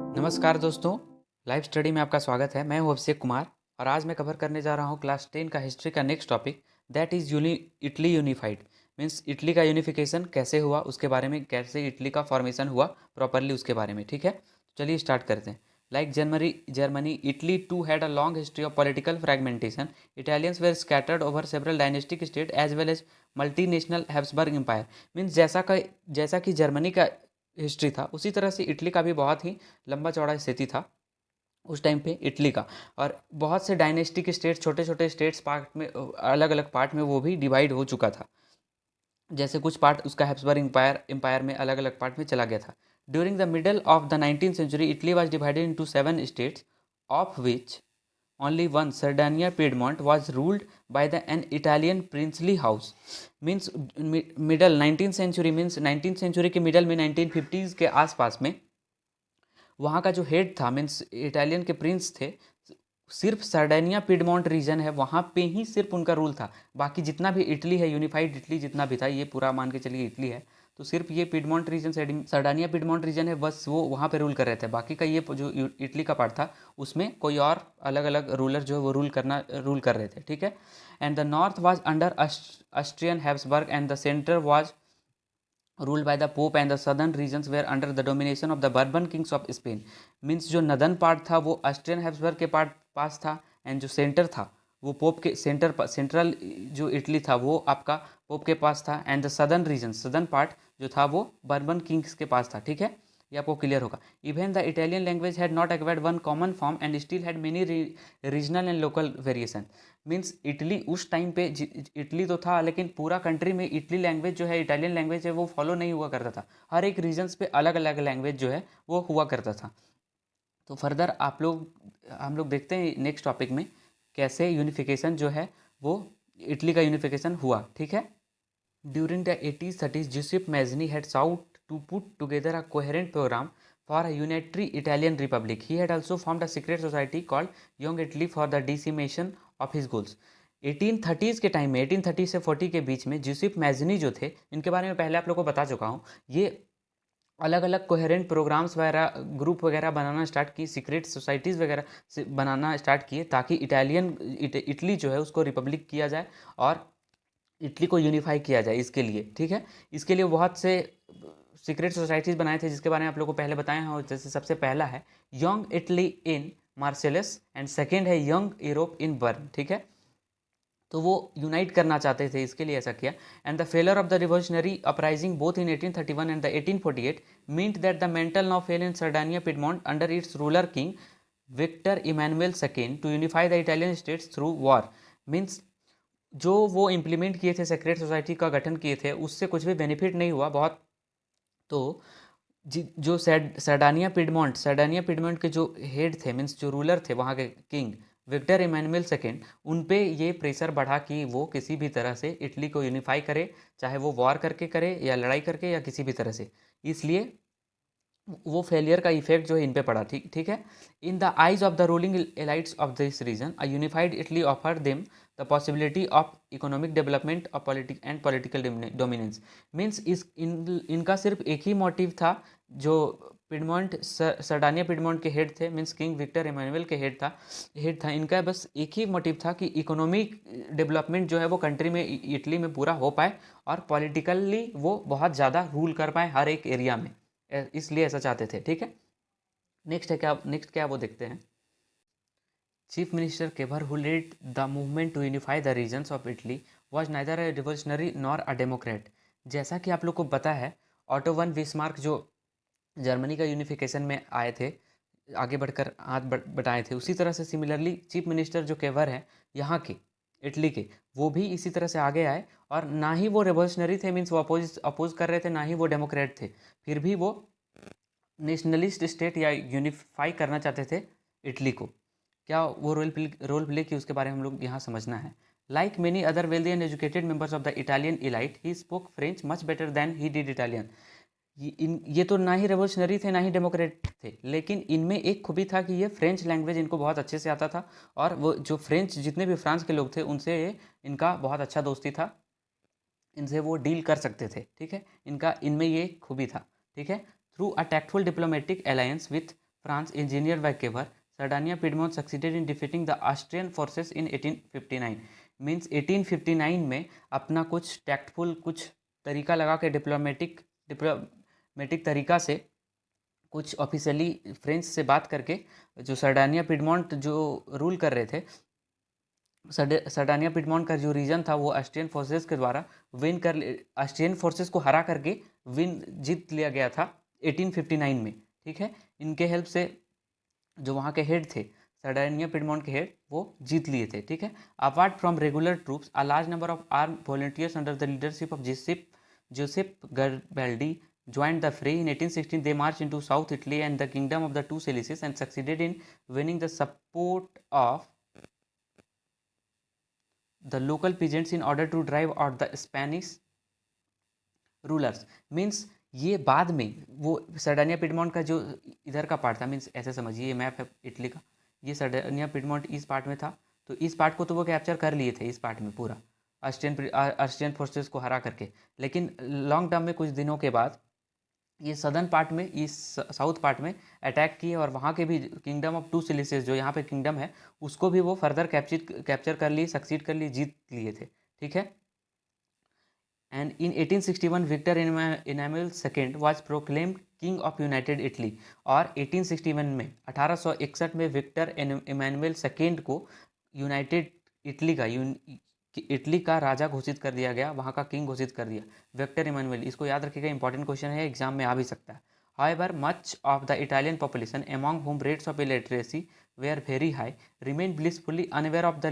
नमस्कार दोस्तों, live study में आपका स्वागत है। मैं हूं अभिषेक कुमार और आज मैं कवर करने जा रहा हूं क्लास 10 का हिस्ट्री का next topic, that is Italy unified. Means Italy का यूनिफिकेशन कैसे हुआ, उसके बारे में, कैसे इटली का फॉर्मेशन हुआ प्रॉपरली, उसके बारे में। ठीक है, तो चलिए स्टार्ट करते हैं। Like Germany, Italy too had a long history of political fragmentation. Italians were scattered over several dynastic state as well as multinational Habsburg Empire. Means जैसा कि जर्मनी का हिस्ट्री था, उसी तरह से इटली का भी बहुत ही लंबा चौड़ा स्थिति था उस टाइम पे इटली का। और बहुत से डायनेस्टिक स्टेट, छोटे छोटे स्टेट्स पार्ट में, अलग अलग पार्ट में वो भी डिवाइड हो चुका था। जैसे कुछ पार्ट उसका हैब्सबर्ग एम्पायर में अलग अलग पार्ट में चला गया था। During the middle of the 19th century Italy was divided into 7 states, of which only one, Sardinia Piedmont, was ruled by an Italian princely house. Means middle 19th century, means 19th century के middle में 1950s के आसपास में वहाँ का जो head था, means Italian के प्रिंस थे, सिर्फ सर्डेनिया पिडमोंट रीजन है वहाँ पे ही सिर्फ उनका रूल था। बाकी जितना भी इटली है, यूनिफाइड इटली जितना भी था, ये पूरा मान के चलिए इटली है, तो सिर्फ ये पिडमोंट रीजन, सर्डानिया पिडमोंट रीजन है, बस वो वहाँ पे रूल कर रहे थे। बाकी का ये जो इटली का पार्ट था, उसमें कोई और अलग अलग रूलर जो है वो रूल कर रहे थे। ठीक है। And the north was under Austrian Habsburg and the centre was ruled by the Pope, and the southern regions were under the domination of the Bourbon kings of Spain. Means जो northern part था वो Austrian Habsburg के पास था, and जो centre था वो pope के central जो इटली था वो आपका पोप के पास था, and the southern reason, southern part जो था वो बर्बन किंग्स के पास था। ठीक है, ये आपको क्लियर होगा। Even the Italian language had not acquired one common form and still had many regional and local variation. Means Italy उस टाइम पे इटली तो था, लेकिन पूरा कंट्री में इटली लैंग्वेज जो है, इटालियन लैंग्वेज है, वो फॉलो नहीं हुआ करता था। हर एक रीजन्स पे अलग अलग लैंग्वेज जो है वो हुआ करता था। तो फर्दर हम लोग देखते हैं नेक्स्ट टॉपिक में कैसे यूनिफिकेशन जो है वो इटली का यूनिफिकेशन हुआ। ठीक है। During the 80s 30s, Giuseppe Mazzini had sought to put together a coherent program for a unitary Italian republic. He had also formed a secret society called Young Italy for the decimation of his goals. 1830s के time में, 1830 से 40 के बीच में, Giuseppe Mazzini जो थे, इनके बारे में पहले आप लोग को बता चुका हूँ। ये अलग अलग कोहेरेंट प्रोग्राम्स वगैरह, ग्रुप वगैरह बनाना स्टार्ट की, सीक्रेट सोसाइटीज़ वगैरह से बनाना स्टार्ट किए, ताकि इटली जो है उसको रिपब्लिक किया जाए और इटली को यूनिफाई किया जाए। इसके लिए, ठीक है, इसके लिए बहुत से सीक्रेट सोसाइटीज़ बनाए थे, जिसके बारे में आप लोगों को पहले बताए हैं। जैसे सबसे पहला है young Italy in Marcellus, and second है यंग यूरोप इन बर्न। ठीक है, तो वो यूनाइट करना चाहते थे, इसके लिए ऐसा किया। And the failure of the revolutionary uprising both in 1831 and the 1848 meant that the mantle now fell in Sardinia Piedmont under its ruler king Victor Emmanuel second to unify the Italian states through war. Means जो वो implement किए थे, secret society का गठन किए थे, उससे कुछ भी बेनिफिट नहीं हुआ बहुत। तो जो सर्डानिया पिडमोंट के जो हेड थे, मीन्स जो रूलर थे वहाँ के किंग विक्टर इमानुएल सेकेंड, उन पे ये प्रेशर बढ़ा कि वो किसी भी तरह से इटली को यूनिफाई करे, चाहे वो वॉर करके करे या लड़ाई करके या किसी भी तरह से। इसलिए वो फेलियर का इफेक्ट जो है इन पे पड़ा। ठीक ठीक है। In the eyes of the ruling elites of this region, a unified Italy offer them the possibility of economic development of political dominance. Means इनका सिर्फ एक ही मोटिव था। जो सर्डानिया पिडमोंट के हेड थे, मीन्स किंग विक्टर इमानुएल के head था इनका बस एक ही मोटिव था कि इकोनॉमिक डेवलपमेंट जो है वो कंट्री में, इटली में पूरा हो पाए, और पॉलिटिकली वो बहुत ज़्यादा रूल कर पाए हर एक एरिया में, इसलिए ऐसा चाहते थे। ठीक है। नेक्स्ट क्या वो देखते हैं। Chief minister Cavour who lead the movement to unify the regions of Italy was neither a revolutionary nor a democrat. जैसा कि आप लोग को पता है, ऑटो वन बिस्मार्क जो जर्मनी का यूनिफिकेशन में आए थे, आगे बढ़कर हाथ बटाए थे, उसी तरह से सिमिलरली चीफ मिनिस्टर जो केवर है यहाँ के, इटली के, वो भी इसी तरह से आगे आए। और ना ही वो रेवोल्यूशनरी थे, मीन्स वो अपोज कर रहे थे, ना ही वो डेमोक्रेट थे, फिर भी वो नेशनलिस्ट स्टेट या यूनिफाई करना चाहते थे इटली को। क्या वो रोल प्ले की, उसके बारे में हम लोग यहाँ समझना है। Like many other wealthy and educated members of the Italian elite, he spoke French much better than he did Italian. ये तो ना ही रेवोल्यूशनरी थे ना ही डेमोक्रेट थे, लेकिन इनमें एक खूबी था कि ये फ्रेंच लैंग्वेज इनको बहुत अच्छे से आता था, और वो जो फ्रेंच जितने भी फ्रांस के लोग थे उनसे इनका बहुत अच्छा दोस्ती था, इनसे वो डील कर सकते थे। ठीक है, इनका इनमें ये खूबी था। ठीक है। Through a tactful diplomatic alliance with France, engineered by Kever, Sardinia-Piedmont succeeded in defeating the Austrian forces in 1859. Means 1859 में अपना कुछ टैक्टफुल कुछ तरीका लगा के डिप्लोमेटिक तरीका से कुछ ऑफिशियली फ्रेंच से बात करके जो सर्डानिया पिडमोंट जो रूल कर रहे थे, सर्डानिया पिडमोंट का जो रीजन था वो ऑस्ट्रियन फोर्सेस के द्वारा ऑस्ट्रियन फोर्सेस को हरा करके जीत लिया गया था 1859 में। ठीक है, इनके हेल्प से जो वहाँ के हेड थे, सर्डानिया पिडमोंट के हेड, वो जीत लिए थे। ठीक है, apart from regular troops a large number of arm volunteers under the leadership of Joseph Garibaldi joined the fray. In 1816 they marched into South Italy and the kingdom of the Two Sicilies and succeeded in winning the support of the local peasants in order to drive out the Spanish rulers. Means ये बाद में वो सर्डानिया Piedmont का जो इधर का part था, means ऐसे समझिए ये मैप है इटली का, ये सर्डानिया पिडमोंट इस पार्ट में था, तो इस पार्ट को तो वो कैप्चर कर लिए थे, इस पार्ट में पूरा ऑस्ट्रियन फोर्सेस को हरा करके। लेकिन लॉन्ग टर्म में कुछ दिनों के बाद ये सदर्न पार्ट में, इस साउथ पार्ट में अटैक किए और वहाँ के भी किंगडम ऑफ टू सिलिसेस जो यहाँ पे किंगडम है उसको भी वो फर्दर कैप्चर कर लिए, सक्सीड कर लिए, जीत लिए थे। ठीक है, and in 1861 Victor Emmanuel second was proclaimed king of united Italy. और 1861 में 1861 में विक्टर इमानुएल सेकेंड को यूनाइटेड इटली का राजा घोषित कर दिया गया, वहाँ का किंग घोषित कर दिया, विक्टर इमानुएल। इसको याद रखिएगा, इंपॉर्टेंट क्वेश्चन है, एग्जाम में आ भी सकता है। However much of the Italian population among whom rates of illiteracy were very high remain blissfully unaware of the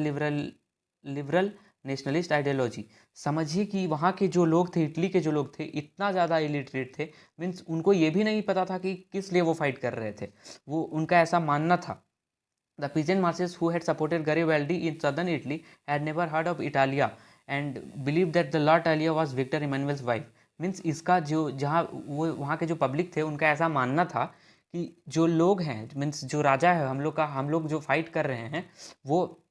liberal nationalist ideology. समझिए कि वहाँ के जो लोग थे, इटली के जो लोग थे, इतना ज़्यादा इलिटरेट थे, मीन्स उनको ये भी नहीं पता था कि किस लिए वो फाइट कर रहे थे, वो उनका ऐसा मानना था। The peasant masses who had supported Garibaldi in southern Italy had never heard of Italia and believed that the Lord Italia was Victor Emmanuel's wife. Means इसका जो जहाँ वो वहाँ के जो पब्लिक थे उनका ऐसा मानना था कि जो लोग हैं, मीन्स जो राजा है हम लोग जो फाइट कर रहे हैं वो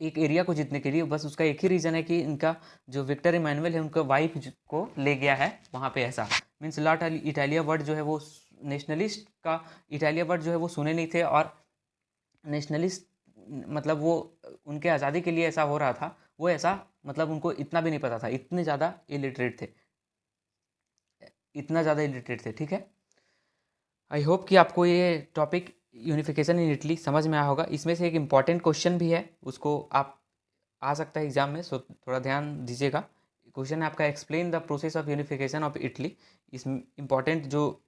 एक एरिया को जीतने के लिए, बस उसका एक ही रीज़न है कि इनका जो विक्टर इमानुएल है उनका वाइफ को ले गया है वहाँ पे। ऐसा मीन्स लॉर्ड इटालिया वर्ड जो है वो नेशनलिस्ट का इटालिया वर्ड जो है वो सुने नहीं थे, और नेशनलिस्ट मतलब वो उनके आज़ादी के लिए ऐसा हो रहा था, वो ऐसा मतलब उनको इतना भी नहीं पता था, इतने ज़्यादा इलिटरेट थे। ठीक है, आई होप कि आपको ये टॉपिक यूनिफिकेशन इन इटली समझ में आया होगा। इसमें से एक इम्पॉर्टेंट क्वेश्चन भी है, उसको आप आ सकता है एग्जाम में, सो थोड़ा ध्यान दीजिएगा। क्वेश्चन है आपका, explain the process of unification of Italy. इसमें इम्पॉर्टेंट जो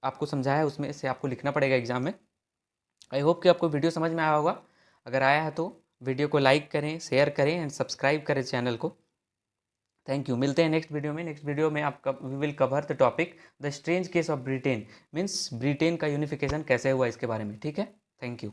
आपको समझाया है उसमें से आपको लिखना पड़ेगा एग्जाम में। आई होप कि आपको वीडियो समझ में आया होगा। अगर आया है तो वीडियो को लाइक करें, शेयर करें एंड सब्सक्राइब करें चैनल को। Thank you. मिलते हैं नेक्स्ट वीडियो में। नेक्स्ट वीडियो में we will cover the topic the strange case of Britain, means Britain का यूनिफिकेशन कैसे हुआ इसके बारे में। ठीक है, थैंक यू।